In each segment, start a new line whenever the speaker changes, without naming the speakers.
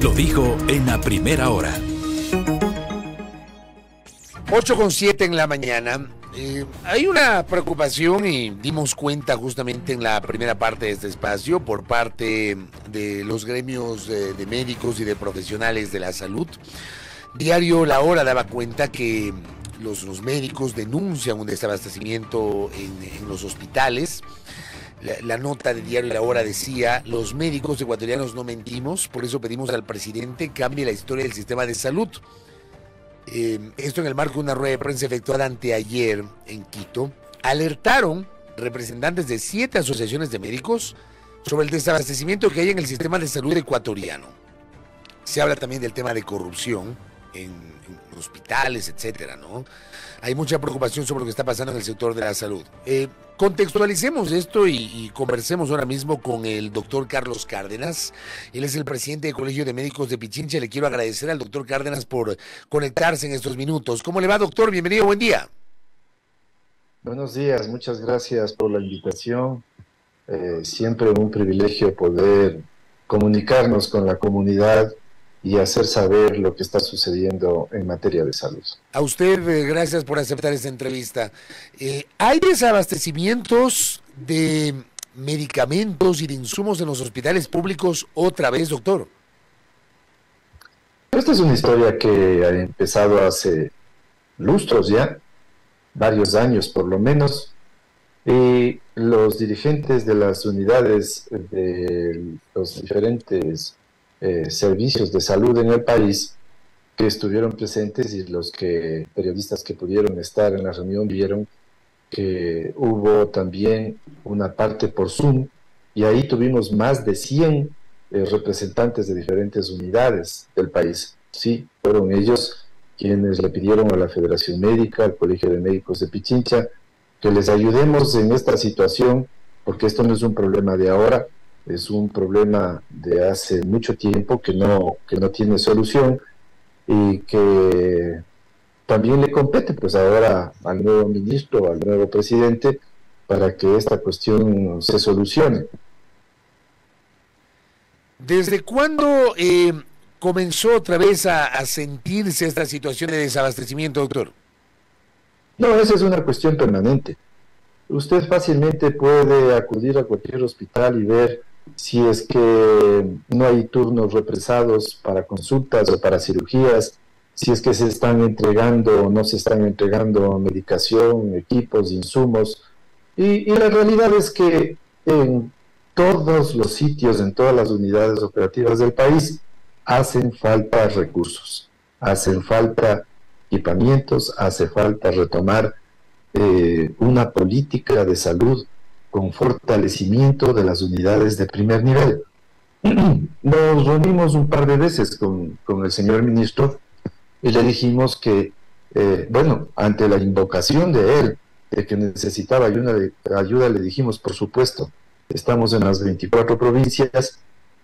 Lo dijo en la primera hora.
8:07 en la mañana. Hay una preocupación y dimos cuenta justamente en la primera parte de este espacio por parte de los gremios de médicos y de profesionales de la salud. Diario La Hora daba cuenta que los médicos denuncian un desabastecimiento en los hospitales. La nota de Diario La Hora decía: los médicos ecuatorianos no mentimos, por eso pedimos al presidente cambie la historia del sistema de salud. Esto en el marco de una rueda de prensa efectuada anteayer en Quito. Alertaron representantes de 7 asociaciones de médicos sobre el desabastecimiento que hay en el sistema de salud ecuatoriano. Se habla también del tema de corrupción en hospitales, etcétera, ¿no? Hay mucha preocupación sobre lo que está pasando en el sector de la salud. Contextualicemos esto y conversemos ahora mismo con el doctor Carlos Cárdenas. Él es el presidente del Colegio de Médicos de Pichincha. Le quiero agradecer al doctor Cárdenas por conectarse en estos minutos. ¿Cómo le va, doctor? Bienvenido, buen día.
Buenos días, muchas gracias por la invitación. Siempre un privilegio poder comunicarnos con la comunidad y hacer saber lo que está sucediendo en materia de salud.
A usted, gracias por aceptar esta entrevista. ¿Hay desabastecimientos de medicamentos y de insumos en los hospitales públicos otra vez, doctor?
Esta es una historia que ha empezado hace lustros ya, varios años por lo menos, y los dirigentes de las unidades de los diferentes servicios de salud en el país que estuvieron presentes y los periodistas que pudieron estar en la reunión vieron que hubo también una parte por Zoom y ahí tuvimos más de 100 representantes de diferentes unidades del país. Sí, fueron ellos quienes le pidieron a la Federación Médica, al Colegio de Médicos de Pichincha, que les ayudemos en esta situación, porque esto no es un problema de ahora, es un problema de hace mucho tiempo que no tiene solución y que también le compete pues ahora al nuevo ministro, al nuevo presidente, para que esta cuestión se solucione.
¿Desde cuándo comenzó otra vez a sentirse esta situación de desabastecimiento, doctor?
No, esa es una cuestión permanente. Usted fácilmente puede acudir a cualquier hospital y ver si es que no hay turnos represados para consultas o para cirugías, si es que se están entregando o no se están entregando medicación, equipos, insumos. Y la realidad es que en todos los sitios, en todas las unidades operativas del país, hacen falta recursos, hacen falta equipamientos, hace falta retomar una política de salud con fortalecimiento de las unidades de primer nivel. Nos reunimos un par de veces con el señor ministro y le dijimos que, ante la invocación de él, de que necesitaba ayuda, le dijimos, por supuesto, estamos en las 24 provincias,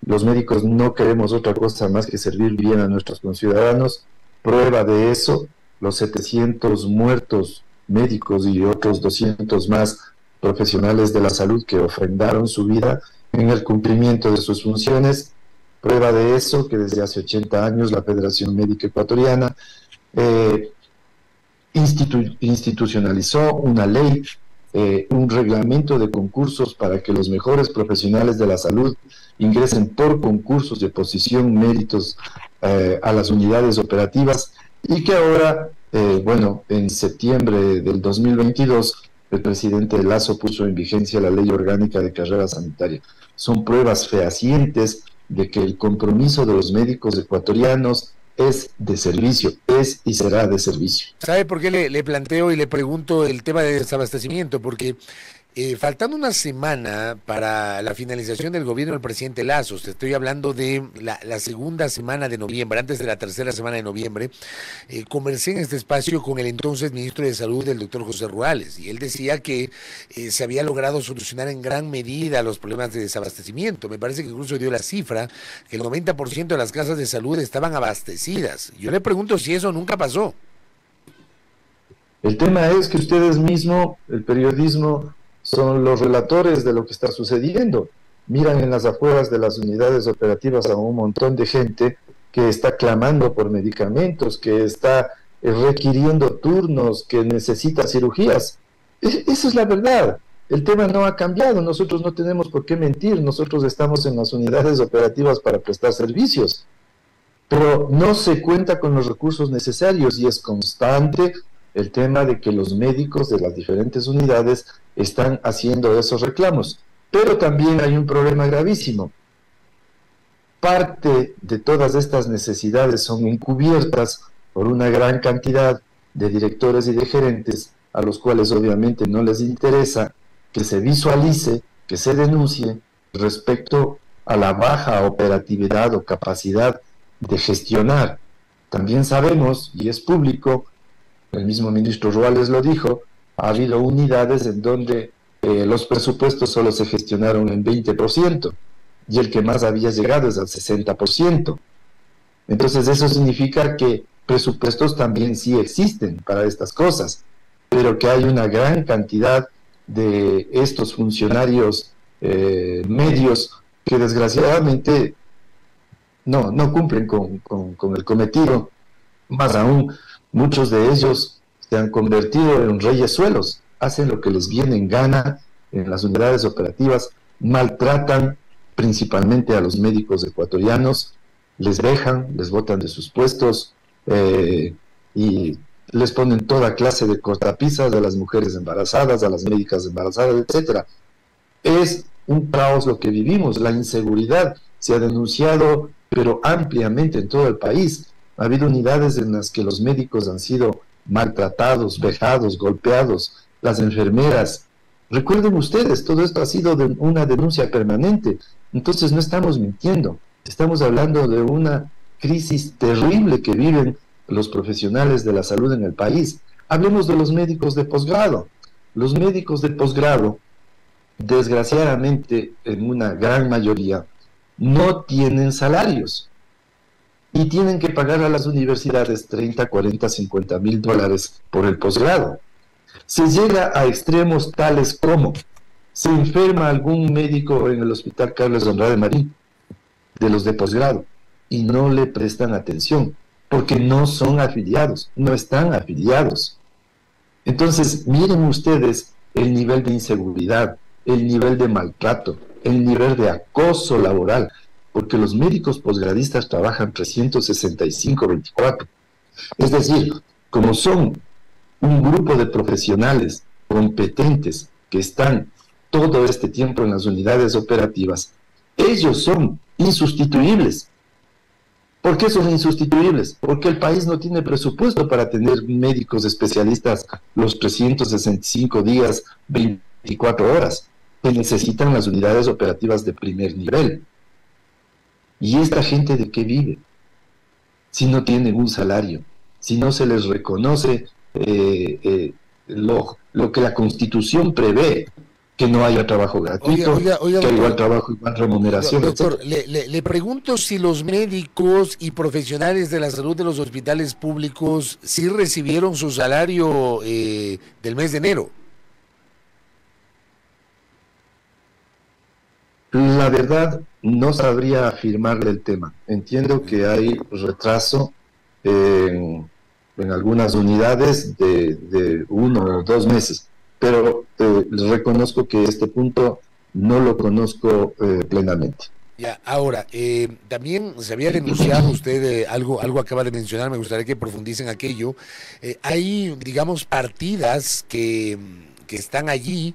los médicos no queremos otra cosa más que servir bien a nuestros conciudadanos. Prueba de eso, los 700 muertos médicos y otros 200 más profesionales de la salud que ofrendaron su vida en el cumplimiento de sus funciones. Prueba de eso que desde hace 80 años la Federación Médica Ecuatoriana institucionalizó una ley, un reglamento de concursos para que los mejores profesionales de la salud ingresen por concursos de posición, méritos a las unidades operativas, y que ahora, en septiembre del 2022, el presidente Lasso puso en vigencia la Ley Orgánica de Carrera Sanitaria. Son pruebas fehacientes de que el compromiso de los médicos ecuatorianos es de servicio, es y será de servicio.
¿Sabe por qué le planteo y le pregunto el tema de desabastecimiento? Porque faltando una semana para la finalización del gobierno del presidente Lasso, estoy hablando de la segunda semana de noviembre, antes de la tercera semana de noviembre, conversé en este espacio con el entonces ministro de Salud, el doctor José Ruales, y él decía que se había logrado solucionar en gran medida los problemas de desabastecimiento. Me parece que incluso dio la cifra que el 90% de las casas de salud estaban abastecidas. Yo le pregunto si eso nunca pasó.
El tema es que ustedes mismos, el periodismo, son los relatores de lo que está sucediendo. Miran en las afueras de las unidades operativas a un montón de gente que está clamando por medicamentos, que está requiriendo turnos, que necesita cirugías. Esa es la verdad. El tema no ha cambiado, nosotros no tenemos por qué mentir, nosotros estamos en las unidades operativas para prestar servicios, pero no se cuenta con los recursos necesarios y es constante el tema de que los médicos de las diferentes unidades están haciendo esos reclamos. Pero también hay un problema gravísimo. Parte de todas estas necesidades son encubiertas por una gran cantidad de directores y de gerentes a los cuales obviamente no les interesa que se visualice, que se denuncie respecto a la baja operatividad o capacidad de gestionar. También sabemos, y es público, el mismo ministro Ruales lo dijo, ha habido unidades en donde los presupuestos solo se gestionaron en 20%, y el que más había llegado es al 60%. Entonces eso significa que presupuestos también sí existen para estas cosas, pero que hay una gran cantidad de estos funcionarios medios que desgraciadamente no cumplen con el cometido. Más aún, muchos de ellos se han convertido en reyesuelos, hacen lo que les viene en gana en las unidades operativas, maltratan principalmente a los médicos ecuatorianos, les dejan, les botan de sus puestos y les ponen toda clase de cortapisas a las mujeres embarazadas, a las médicas embarazadas, etcétera. Es un caos lo que vivimos, la inseguridad se ha denunciado, pero ampliamente en todo el país. Ha habido unidades en las que los médicos han sido maltratados, vejados, golpeados, las enfermeras. Recuerden ustedes, todo esto ha sido una denuncia permanente. Entonces no estamos mintiendo, estamos hablando de una crisis terrible que viven los profesionales de la salud en el país. Hablemos de los médicos de posgrado. Los médicos de posgrado, desgraciadamente, en una gran mayoría, no tienen salarios y tienen que pagar a las universidades 30, 40, 50 mil dólares por el posgrado. Se llega a extremos tales como se enferma algún médico en el Hospital Carlos Andrade Marín, de los de posgrado, y no le prestan atención, porque no son afiliados, no están afiliados. Entonces, miren ustedes el nivel de inseguridad, el nivel de maltrato, el nivel de acoso laboral, porque los médicos posgradistas trabajan 365/24. Es decir, como son un grupo de profesionales competentes que están todo este tiempo en las unidades operativas, ellos son insustituibles. ¿Por qué son insustituibles? Porque el país no tiene presupuesto para tener médicos especialistas los 365 días, 24 horas, que necesitan las unidades operativas de primer nivel. ¿Y esta gente de qué vive? Si no tienen un salario, si no se les reconoce lo que la Constitución prevé, que no haya trabajo gratuito,
oiga,
que haya igual trabajo, igual remuneración,
doctor, le pregunto si los médicos y profesionales de la salud de los hospitales públicos sí recibieron su salario del mes de enero.
La verdad, no sabría afirmarle el tema. Entiendo que hay retraso en algunas unidades de 1 o 2 meses, pero les reconozco que este punto no lo conozco plenamente.
Ya, ahora, también se había denunciado usted, algo acaba de mencionar, me gustaría que profundicen aquello. Hay, digamos, partidas que están allí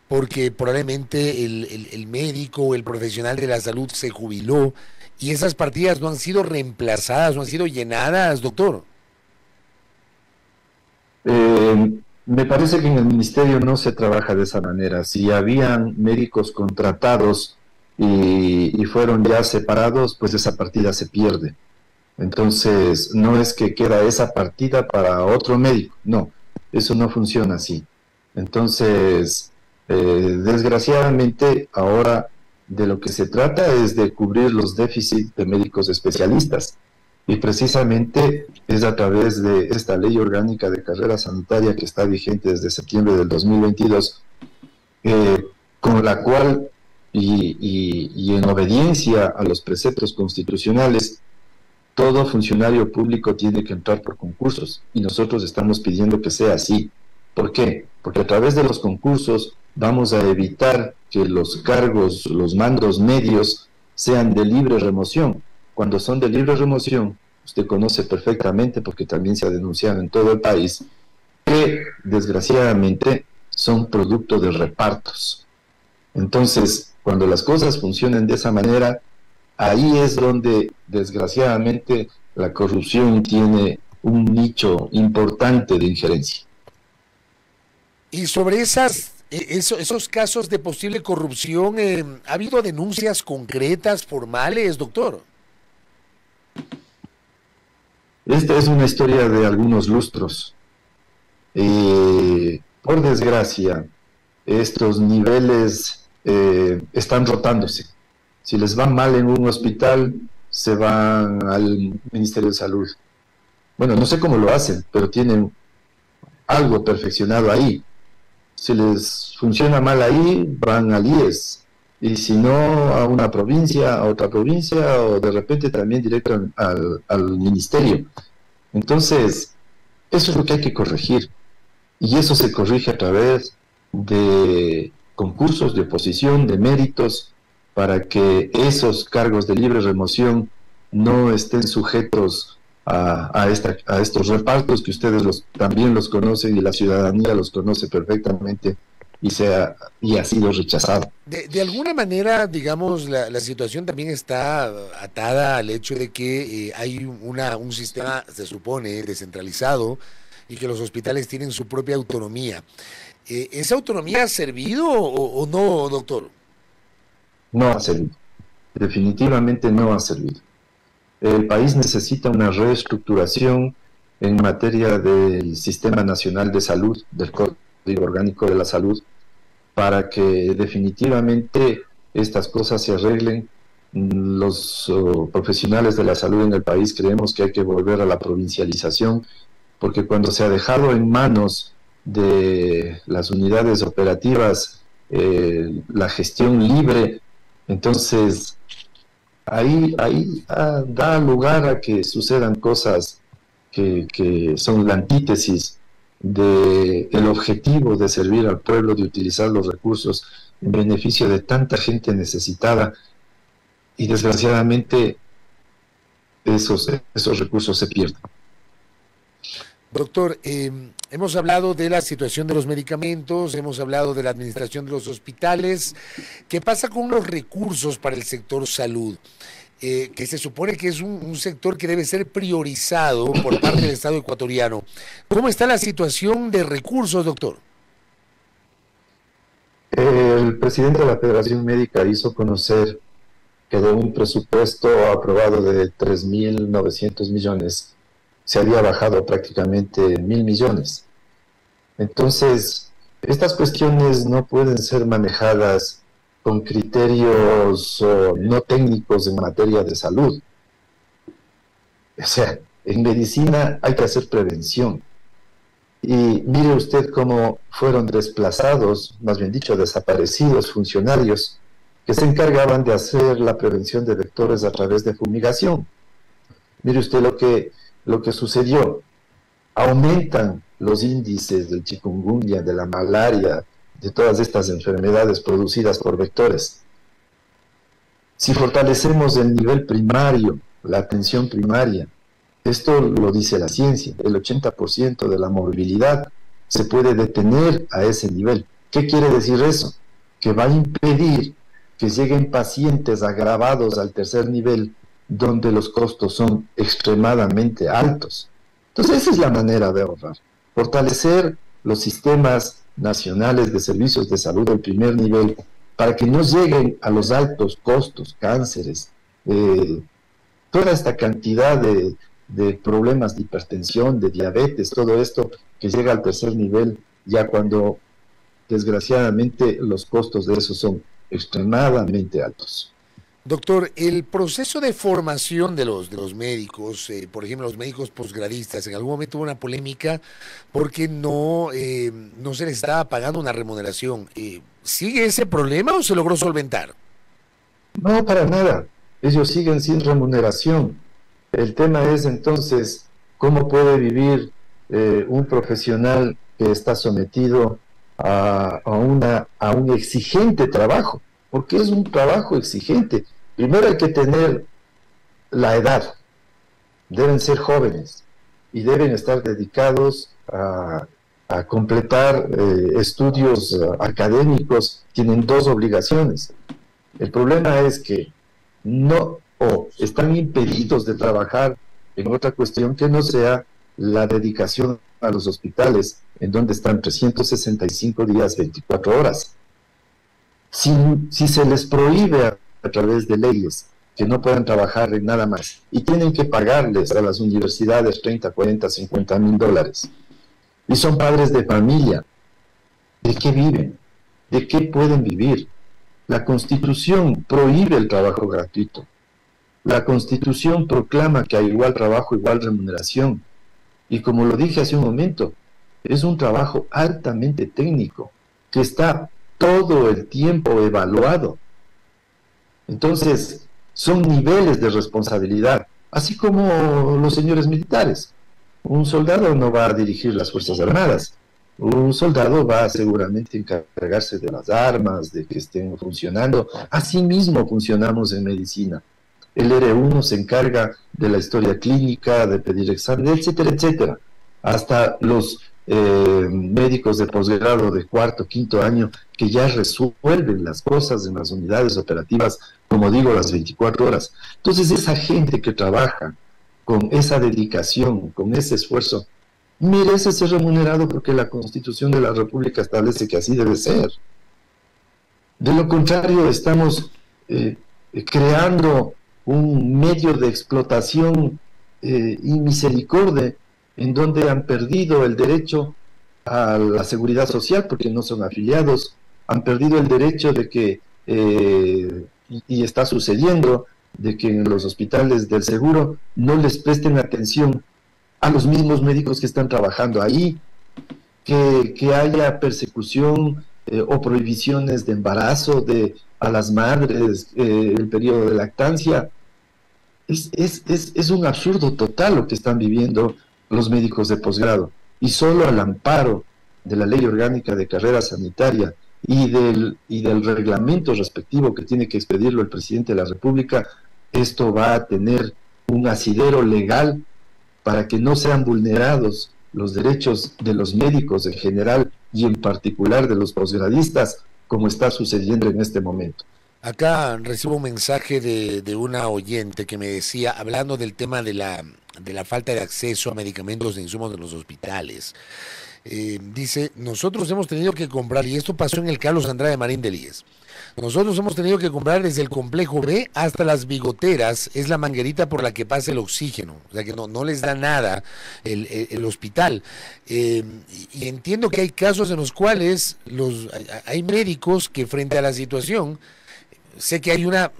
porque probablemente el médico o el profesional de la salud se jubiló y esas partidas no han sido reemplazadas, no han sido llenadas, doctor.
Me parece que en el ministerio no se trabaja de esa manera. Si habían médicos contratados y fueron ya separados, pues esa partida se pierde. Entonces, no es que queda esa partida para otro médico, no, eso no funciona así. Entonces, desgraciadamente, ahora de lo que se trata es de cubrir los déficits de médicos especialistas. Y precisamente es a través de esta ley orgánica de carrera sanitaria que está vigente desde septiembre del 2022, con la cual, y en obediencia a los preceptos constitucionales, todo funcionario público tiene que entrar por concursos y nosotros estamos pidiendo que sea así. ¿Por qué? Porque a través de los concursos vamos a evitar que los cargos, los mandos medios sean de libre remoción. Cuando son de libre remoción, usted conoce perfectamente, porque también se ha denunciado en todo el país, que desgraciadamente son producto de repartos. Entonces, cuando las cosas funcionan de esa manera, ahí es donde desgraciadamente la corrupción tiene un nicho importante de injerencia.
Y sobre esos casos de posible corrupción, ¿ha habido denuncias concretas, formales, doctor?
Esta es una historia de algunos lustros. Por desgracia, estos niveles están rotándose. Si les va mal en un hospital, se van al Ministerio de Salud. Bueno, no sé cómo lo hacen, pero tienen algo perfeccionado ahí. Si les funciona mal ahí, van al IES. Y si no, a una provincia, a otra provincia, o de repente también directo al ministerio. Entonces, eso es lo que hay que corregir. Y eso se corrige a través de concursos de oposición, de méritos, para que esos cargos de libre remoción no estén sujetos a estos repartos que ustedes también los conocen y la ciudadanía los conoce perfectamente y ha sido rechazado.
De alguna manera, digamos, la situación también está atada al hecho de que hay un sistema, se supone, descentralizado y que los hospitales tienen su propia autonomía. ¿Esa autonomía ha servido o no, doctor?
No ha servido. Definitivamente no ha servido. El país necesita una reestructuración en materia del Sistema Nacional de Salud, del Código Orgánico de la Salud, para que definitivamente estas cosas se arreglen. Los profesionales de la salud en el país creemos que hay que volver a la provincialización, porque cuando se ha dejado en manos de las unidades operativas la gestión libre, entonces ahí da lugar a que sucedan cosas que son la antítesis del objetivo de servir al pueblo, de utilizar los recursos en beneficio de tanta gente necesitada, y desgraciadamente esos recursos se pierden.
Doctor, hemos hablado de la situación de los medicamentos, hemos hablado de la administración de los hospitales. ¿Qué pasa con los recursos para el sector salud? Que se supone que es un sector que debe ser priorizado por parte del Estado ecuatoriano. ¿Cómo está la situación de recursos, doctor?
El presidente de la Federación Médica hizo conocer que de un presupuesto aprobado de 3.900 millones, se había bajado prácticamente 1.000 millones. Entonces, estas cuestiones no pueden ser manejadas con criterios no técnicos en materia de salud. O sea, en medicina hay que hacer prevención. Y mire usted cómo fueron desplazados, más bien dicho, desaparecidos funcionarios que se encargaban de hacer la prevención de vectores a través de fumigación. Mire usted lo que sucedió. Aumentan los índices del chikungunya, de la malaria, de todas estas enfermedades producidas por vectores. Si fortalecemos el nivel primario, la atención primaria, esto lo dice la ciencia, el 80% de la morbilidad se puede detener a ese nivel. ¿Qué quiere decir eso? Que va a impedir que lleguen pacientes agravados al tercer nivel, donde los costos son extremadamente altos. Entonces esa es la manera de ahorrar. Fortalecer los sistemas nacionales de servicios de salud del primer nivel para que no lleguen a los altos costos, cánceres, toda esta cantidad de problemas de hipertensión, de diabetes, todo esto que llega al tercer nivel, ya cuando desgraciadamente los costos de eso son extremadamente altos.
Doctor, el proceso de formación de los médicos, por ejemplo, los médicos posgradistas, en algún momento hubo una polémica porque no se les estaba pagando una remuneración. ¿Sigue ese problema o se logró solventar?
No, para nada. Ellos siguen sin remuneración. El tema es entonces cómo puede vivir un profesional que está sometido a un exigente trabajo, porque es un trabajo exigente. Primero hay que tener la edad, deben ser jóvenes y deben estar dedicados a completar estudios académicos. Tienen dos obligaciones. El problema es que no, o están impedidos de trabajar en otra cuestión que no sea la dedicación a los hospitales, en donde están 365 días, 24 horas. Si se les prohíbe a través de leyes que no puedan trabajar en nada más y tienen que pagarles a las universidades 30, 40, 50 mil dólares, y son padres de familia, ¿de qué viven? ¿De qué pueden vivir? La Constitución prohíbe el trabajo gratuito. La Constitución proclama que hay igual trabajo, igual remuneración. Y como lo dije hace un momento, es un trabajo altamente técnico, que está todo el tiempo evaluado. Entonces, son niveles de responsabilidad, así como los señores militares. Un soldado no va a dirigir las Fuerzas Armadas. Un soldado va a seguramente encargarse de las armas, de que estén funcionando. Así mismo funcionamos en medicina. El R1 se encarga de la historia clínica, de pedir exámenes, etcétera, etcétera. Hasta los médicos de posgrado de cuarto, quinto año, que ya resuelven las cosas en las unidades operativas, como digo, las 24 horas. Entonces, esa gente que trabaja con esa dedicación, con ese esfuerzo, merece ser remunerado porque la Constitución de la República establece que así debe ser. De lo contrario, estamos creando un medio de explotación y misericordia en donde han perdido el derecho a la seguridad social porque no son afiliados, han perdido el derecho de que, y está sucediendo, de que en los hospitales del seguro no les presten atención a los mismos médicos que están trabajando ahí, que haya persecución o prohibiciones de embarazo a las madres, el periodo de lactancia. Es un absurdo total lo que están viviendo los médicos de posgrado, y solo al amparo de la Ley Orgánica de Carrera Sanitaria y del reglamento respectivo que tiene que expedirlo el presidente de la República, esto va a tener un asidero legal para que no sean vulnerados los derechos de los médicos en general y en particular de los posgradistas, como está sucediendo en este momento.
Acá recibo un mensaje de una oyente que me decía, hablando del tema de la falta de acceso a medicamentos e insumos de los hospitales. Dice, nosotros hemos tenido que comprar, y esto pasó en el Carlos Andrade Marín de Líes, nosotros hemos tenido que comprar desde el complejo B hasta las bigoteras, es la manguerita por la que pasa el oxígeno, o sea que no les da nada el hospital. Y entiendo que hay casos en los cuales hay médicos que frente a la situación, sé que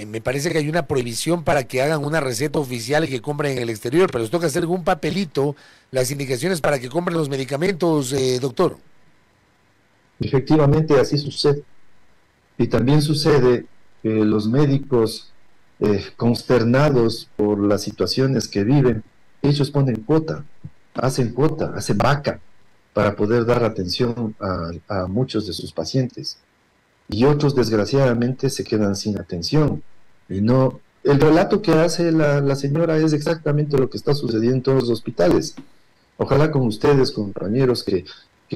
me parece que hay una prohibición para que hagan una receta oficial y que compren en el exterior, pero les toca hacer un papelito las indicaciones para que compren los medicamentos, doctor.
Efectivamente, así sucede. Y también sucede que los médicos consternados por las situaciones que viven, ellos ponen cuota, hacen vaca para poder dar atención a muchos de sus pacientes. Y otros desgraciadamente se quedan sin atención. Y no, el relato que hace la señora es exactamente lo que está sucediendo en todos los hospitales. Ojalá con ustedes, compañeros, que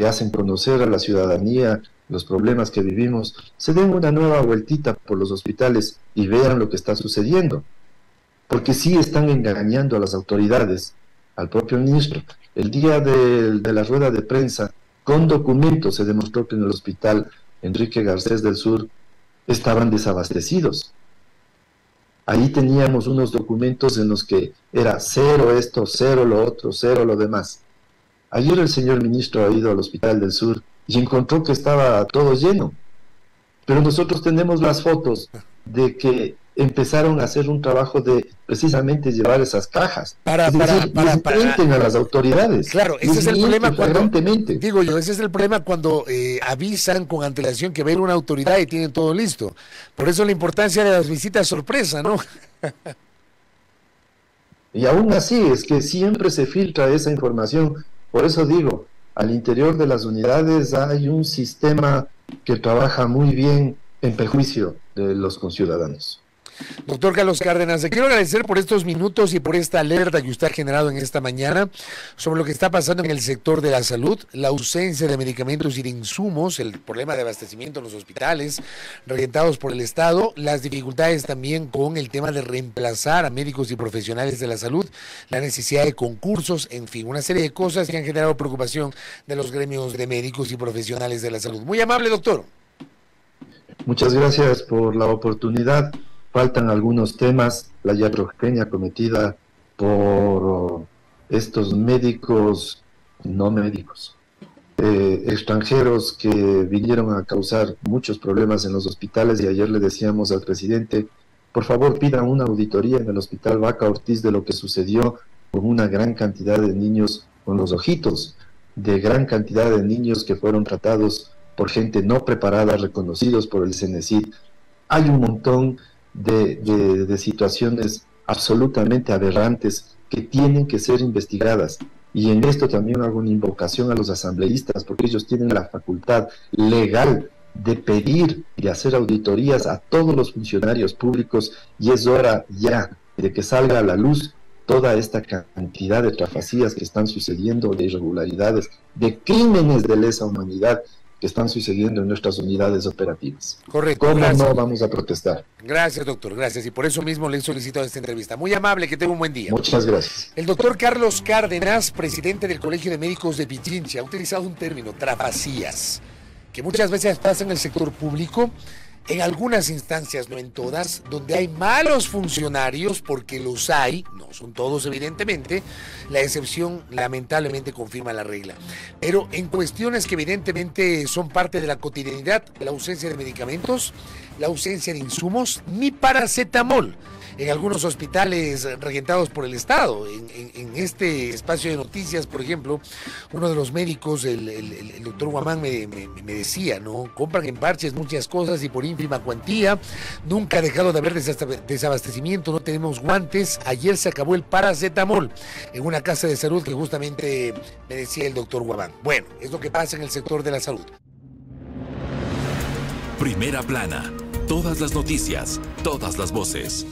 hacen conocer a la ciudadanía los problemas que vivimos, se den una nueva vueltita por los hospitales y vean lo que está sucediendo. Porque sí están engañando a las autoridades, al propio ministro. El día de la rueda de prensa, con documentos, se demostró que en el hospital Enrique Garcés del Sur estaban desabastecidos. Ahí teníamos unos documentos en los que era cero esto, cero lo otro, cero lo demás. Ayer el señor ministro ha ido al Hospital del Sur y encontró que estaba todo lleno. Pero nosotros tenemos las fotos de que empezaron a hacer un trabajo de precisamente llevar esas cajas.
Para
a las autoridades.
Claro, ese es el problema ese es el problema cuando avisan con antelación que va a ir una autoridad y tienen todo listo. Por eso la importancia de las visitas sorpresa, ¿no?
Y aún así es que siempre se filtra esa información. Por eso digo, al interior de las unidades hay un sistema que trabaja muy bien en perjuicio de los conciudadanos.
Doctor Carlos Cárdenas, le quiero agradecer por estos minutos y por esta alerta que usted ha generado en esta mañana sobre lo que está pasando en el sector de la salud, la ausencia de medicamentos y de insumos, el problema de abastecimiento en los hospitales reventados por el Estado, las dificultades también con el tema de reemplazar a médicos y profesionales de la salud, la necesidad de concursos, en fin, una serie de cosas que han generado preocupación de los gremios de médicos y profesionales de la salud. Muy amable, doctor.
Muchas gracias por la oportunidad. Faltan algunos temas, la iatrogenia cometida por estos médicos, no médicos, extranjeros que vinieron a causar muchos problemas en los hospitales, y ayer le decíamos al presidente, por favor pidan una auditoría en el hospital Vaca Ortiz de lo que sucedió con una gran cantidad de niños con los ojitos, de gran cantidad de niños que fueron tratados por gente no preparada, reconocidos por el CENESID. Hay un montón de situaciones absolutamente aberrantes que tienen que ser investigadas, y en esto también hago una invocación a los asambleístas, porque ellos tienen la facultad legal de pedir y de hacer auditorías a todos los funcionarios públicos, y es hora ya de que salga a la luz toda esta cantidad de trafacías que están sucediendo, de irregularidades, de crímenes de lesa humanidad que están sucediendo en nuestras unidades operativas.
Correcto.
¿Cómo
gracias.
no vamos a protestar?
Gracias, doctor, gracias. Y por eso mismo le he solicitado esta entrevista. Muy amable, que tenga un buen día.
Muchas gracias.
El doctor Carlos Cárdenas, presidente del Colegio de Médicos de Pichincha, ha utilizado un término, trafacías, que muchas veces pasa en el sector público, en algunas instancias, no en todas, donde hay malos funcionarios, porque los hay, no son todos evidentemente, la excepción lamentablemente confirma la regla. Pero en cuestiones que evidentemente son parte de la cotidianidad, la ausencia de medicamentos, la ausencia de insumos, ni paracetamol en algunos hospitales regentados por el Estado. En este espacio de noticias, por ejemplo, uno de los médicos, el doctor Guamán, me decía, ¿no? Compran en parches muchas cosas y por ínfima cuantía, nunca ha dejado de haber desabastecimiento, no tenemos guantes. Ayer se acabó el paracetamol en una casa de salud que justamente me decía el doctor Guamán. Bueno, es lo que pasa en el sector de la salud.
Primera plana. Todas las noticias, todas las voces.